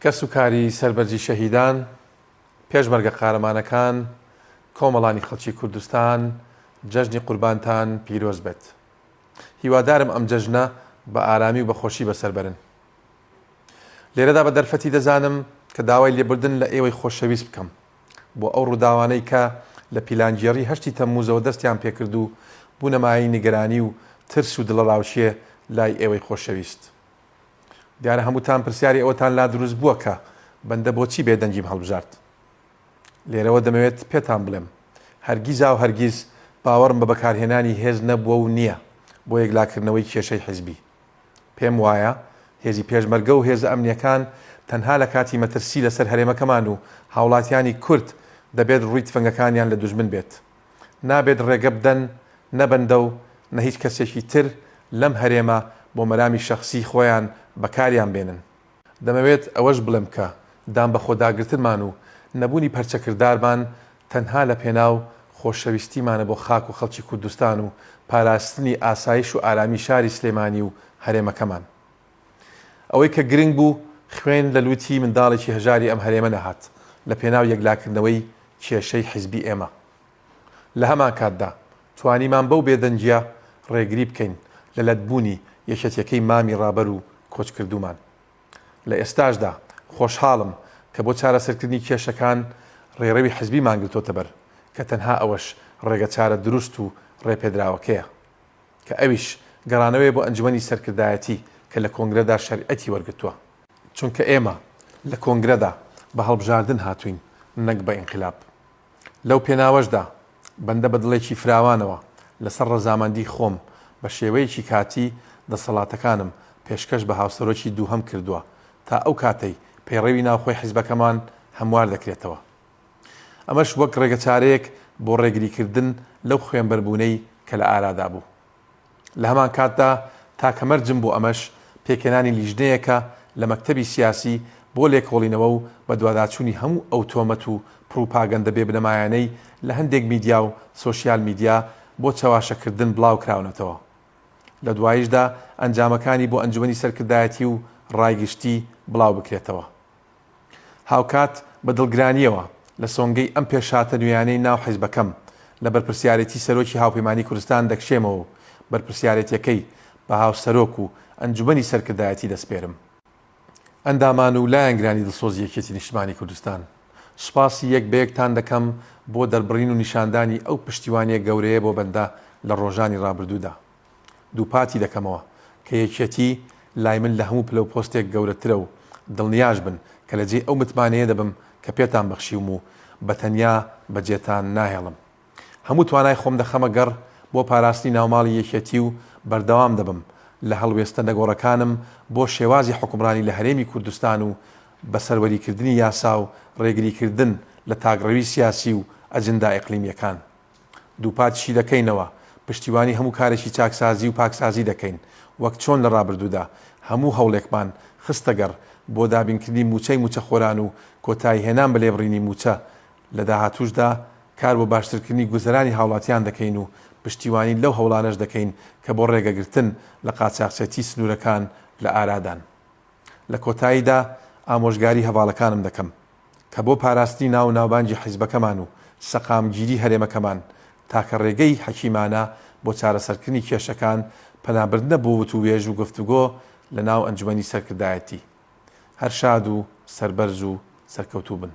کەس و کاری سەربەرزی شەهیدان پێشمەرگە قارەمانەکان کۆمەڵانی خەڵکی کوردستان جەژنی قوربانتان پیرۆز بێت. هیوادارم ئەم جەژنە بە ئارامی و بەخۆشی بەسەربەرن. لێرەدا بە دەرفەتی دەزانم کە داوای لێبوردن لە ئێوەی خۆشەویست بکەم بۆ ئەو ڕووداوانەی کە لە پیلانگیێڕی 8 تەمموزەوە دەستیان پێکرد و بوونەمایی نیگەرانی و ترس و دڵەڕاوشیە لای ئێوەی خۆشەویست. دیارە هەمووتان پرسیاری ئەوەتان لا دروست بووە کە بەندە بۆچی بێدەنگیم هەڵبژارد. لێرەوە دەمەوێت پێتان بڵێم هەرگیزا و هەرگیز باوەڕم بە بەکارهێنانی هێز نەبووە و نییە بۆ یەکلاکردنەوەی کێشەی حیزبی. پێم وایە هێزی پێشمەرگە و هێزە ئەمنیەکان تەنها لە کاتی مەترسی لەسەر هەرێمەکەمان و هاوڵاتیانی کورد دەبێت ڕووی تفەنگەکانیان لە دوژمن بێت. نابێت ڕێگە بدەن نەبەندە و نە هیچ کەسێکی تر لەم هەرێمە بۆ مەرامی شەخسی خۆیان بەکاریان بێنن. دەمەوێت ئەوەش بڵێم کە دام بە خۆداگرتنمان و نەبوونی پەرچەکردارمان تەنها لە پێناو خۆشەویستیمانە بۆ خاک و خەڵکی کوردستان و پاراستنی ئاسایش و ئارامی شاری سلێمانی و هەرێمەکەمان. ئەوەی کە گرنگ بوو خوێن لە لوتی منداڵێکی هەژاری ئەم هەرێمە نەهات لە پێناو یەکلاکردنەوەی کێشەی حیزبی ئێمە. لە هەمان کاتدا توانیمان بەو بێدەنگیە ڕێگری بکەین لە لەتبوونی یەکێتیەکەی مامی ڕابەر و کۆچکردومان. لە ئێستاشدا خۆشحاڵم کە بۆ چارەسەرکردنی کێشەکان ڕێڕەوی حیزبی ماگرتۆتە بەر کە تەنها ئەوەش ڕێگە چارە دروست و ڕێپێدراوەکەیە کە ئەویش گەڕانەوەی بۆ ئەنجومەنی سەرکردایەتی کە لە کۆنگرەدا شەریعەتی وەرگرتووە. چونکە ئێمە لە کۆنگرەدا بە هەڵبژاردن هاتوین نەک بە ئینقلاب. لەو پێناوەشدا بەندە بە دڵێکی فراوانەوە لەسەر ڕەزامەندی خۆم بە شێوەیەکی کاتی دەسەڵاتەکانم پێشکەش بە هاوسەرۆکی دووهەم کردووە تا ئەو کاتەی پەیڕەوی ناوخۆی حیزبەکەمان هەموار دەکرێتەوە. ئەمەش وەک ڕێگەچارەیەک بۆ ڕێگریکردن لەو خوێنبەربوونەی کە لە ئارادا بوو. لە هەمان کاتدا تا کەمەرجم بۆ ئەمەش پێکێنانی لیژنەیەکە لە مەکتەبی سیاسی بۆ لێکۆڵینەوە و بە دواداچوونی هەموو ئەو تۆمەت و پروپاگەندە بێبنەمایانەی لە هەندێک میدیا و سۆشیال میدیا بۆ چاواشەکردن بڵاو کراونەتەوە. لە دواییشدا ئەنجامەکانی بۆ ئەنجومەنی سەرکردایەتی و ڕایگشتی بڵاو بکرێتەوە. هاوکات بە دڵگرانیەوە لە سۆنگەی ئەم پێشاتە نوێیانەی ناو حیزبەکەم لە بەرپرسیارەتی سەرۆکی هاوپەیمانی کوردستان دەکشێمەوە و بەرپرسیارەتیەکەی بە هاوسەرۆک و ئەنجومەنی سەرکردایەتی دەسپێرم. ئەندامان و لایەنگرانی دڵسۆزی یەکێتی نیشتمانی کوردستان، سوپاسی یەک بە یەکتان دەکەم بۆ دەربڕین و نیشاندانی ئەو پشتیوانیە گەورەیە بۆ بەندە لە ڕۆژانی ڕابردوودا. دووپاتی دەکەمەوە کە یەکێتی لای من لە هەموو پلە و پۆستێک گەورەترە و دڵنیاش بن کە لە جێ ئەو متمانەیە دەبم کە پێتان بەخشیوم و بەتەنیا بەجێتان ناهێڵم. هەموو توانای خۆم دەخەمە گەڕ بۆ پاراستنی ناوماڵی یەکێتی و بەردەوام دەبم لە هەڵوێستە نەگۆڕەکانم بۆ شێوازی حکومڕانی لە هەرێمی کوردستان و بەسەروەریکردنی یاسا و ڕێگریکردن لە تاگڕەوی سیاسی و ئەجندا ئیقلیمیەکان. دووپاتیشی دەکەینەوە پشتیوانی هەموو کارێکی چاکسازی و پاکسازی دەکەین وەک چۆن لە ڕابردوودا هەموو هەوڵێکمان خستەگەڕ بۆ دابینکردنی موچەی موچەخۆران و کۆتایی هێنان بە لێبڕینی موچە. لە داهاتووشدا کار بۆ باشترکردنی گوزەرانی هاوڵاتیان دەکەین و پشتیوانی لەو هەوڵانەش دەکەین کە بۆ ڕێگەگرتن لە قاچاقچێتی سنوورەکان لە ئارادان. لە کۆتاییدا ئامۆژگاری هەواڵەکانم دەکەم کە بۆ پاراستنی ناو ناوبانجی حیزبەکەمان و سەقامگیری هەرێمەکەمان تاکە ڕێگەی حەکیمانە بۆ چارەسەرکردنی کێشەکان پەنابردنە بۆ وتووێژ و گفتوگۆ لە ناو ئەنجومەنی سەرکردایەتی. هەر شاد و سەربەرز و سەرکەوتوو بن.